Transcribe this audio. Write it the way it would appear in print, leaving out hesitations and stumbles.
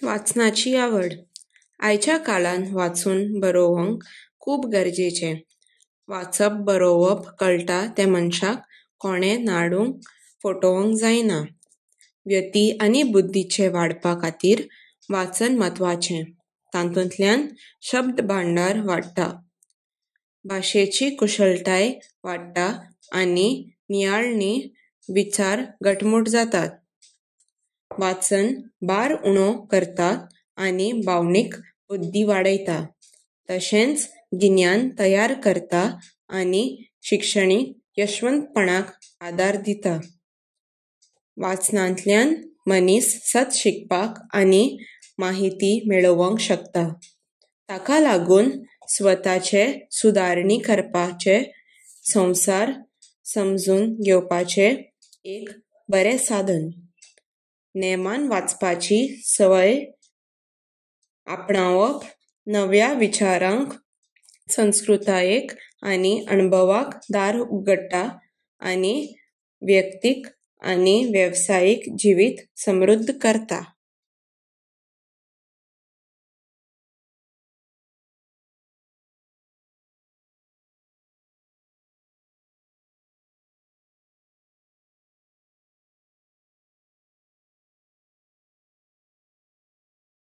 वाचनाची आवड आयच्या काळान वाचून बरोवंक खूब गरजेचें. वाचप बरोवप कळटा त्या मनशाक कोणें नाडूंक फटोवंक जायना. व्यक्ती आनी बुद्धीचे वाडपा खातीर वाचन म्हत्वाचें. तातूंतल्यान शब्द भांडार वाडटा, भाशेची कुशळटाय वाडटा आनी नियाळनी विचार घटमूट जातात. वाचन भार उणो करता आनी भावनीक बुद्धी वाडयता. तशेंच गिन्यान तयार करता आनी शिक्षणीक यशवंतपणाक आदार दिता. वाचनांतल्यान मनीस सत शिकपाक आनी माहिती मेळोवंक शकता. ताका लागून स्वताचे सुदारणी करपाचे, संवसार समजून घेवपाचें एक बरें साधन. नेमान वाचपाची संवय आपणावप नव्या विचारांक, संस्कृतायेक आनी अणभवाक दार उगडटा आनी व्यक्तीक आनी वेवसायीक जिवीत समृद्ध करता.